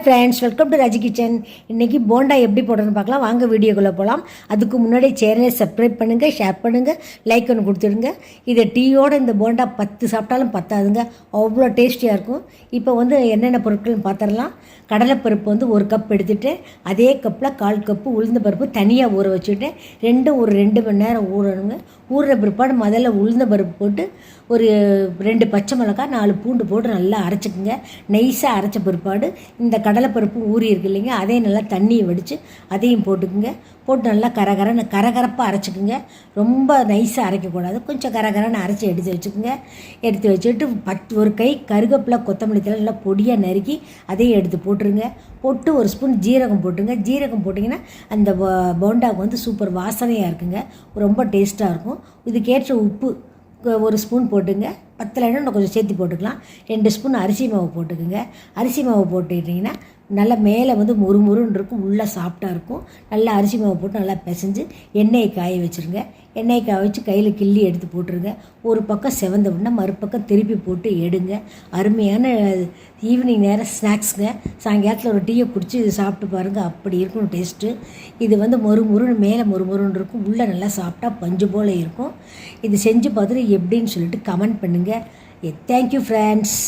Friends, welcome to Raji kitchen. இன்றைக்கி போண்டா எப்படி போடுறதுன்னு பார்க்கலாம். வாங்க வீடியோக்குள்ளே போகலாம். அதுக்கு முன்னாடி சேனலை சப்ஸ்கிரைப் பண்ணுங்கள், ஷேர் பண்ணுங்கள், லைக் ஒன்று கொடுத்துடுங்க. இதை டீயோடு இந்த போண்டா 10 சாப்பிட்டாலும் பத்தாதுங்க, அவ்வளோ டேஸ்டியாக இருக்கும். இப்போ என்னென்ன பொருட்கள்னு பார்த்துடலாம். கடலைப்பருப்பு 1 கப் எடுத்துகிட்டு அதே கப்பில் 1/4 கப்பு உளுந்த பருப்பு தனியாக ஊற வச்சுட்டு ஒரு 2 மணி நேரம் ஊறணுங்க. ஊறுற பிற்பாடு முதல்ல உளுந்த பருப்பு போட்டு ஒரு 2 பச்சை மிளகாய் 4 பூண்டு போட்டு நல்லா அரைச்சிக்குங்க. நைஸாக அரைச்ச பிற்பாடு இந்த கடலைப்பருப்பு ஊறி இருக்கு இல்லைங்க, அதையும் நல்லா தண்ணியை வடித்து அதையும் போட்டுக்குங்க. போட்டு நல்லா கரகரப்பாக அரைச்சிக்குங்க. ரொம்ப நைஸாக அரைக்கக்கூடாது, கொஞ்சம் கரகரன்னு அரைச்சி எடுத்து வச்சுக்கோங்க. எடுத்து வச்சுட்டு ஒரு கை கருவேப்பிலை கொத்தமல்லி தழை நல்லா பொடியாக நறுக்கி அதையும் எடுத்து போட்டுருங்க. போட்டு ஒரு ஸ்பூன் ஜீரகம் போட்டுங்க. ஜீரகம் போட்டிங்கன்னா அந்த போண்டாவுக்கு சூப்பர் வாசனையாக இருக்குங்க, ரொம்ப டேஸ்ட்டாக இருக்கும். இதுக்கேற்ற உப்பு 1 ஸ்பூன் போட்டுங்க. பத்தலைன்னா இன்னும் கொஞ்சம் சேர்த்து போட்டுக்கலாம். 2 ஸ்பூன் அரிசி மாவு போட்டுக்குங்க. அரிசி மாவு போட்டுக்கிட்டிங்கன்னா நல்லா மேலே முறுமுறுன்னு இருக்கும், உள்ளே சாஃப்டாக இருக்கும். நல்லா அரிசி மாவு போட்டு நல்லா பிசைஞ்சு எண்ணெயை காய வச்சுருங்க. எண்ணெயை காய வச்சு கையில் கிள்ளி எடுத்து போட்டுருங்க. ஒரு பக்கம் செவந்த உடனே மறுபக்கம் திருப்பி போட்டு எடுங்க. அருமையான ஈவினிங் நேரம் ஸ்நாக்ஸுங்க. சாயங்காலத்தில் ஒரு டீயை குடிச்சு இது சாப்பிட்டு பாருங்கள், அப்படி இருக்கும் டேஸ்ட்டு. இது மொறுமுறுன்னு மேலே மொறுமுறுன்னு இருக்கும், உள்ளே நல்லா சாப்பிட்டா பஞ்சு போல் இருக்கும். இது செஞ்சு பார்த்துட்டு எப்படின்னு சொல்லிட்டு கமெண்ட் பண்ணுங்கள். Thank you friends.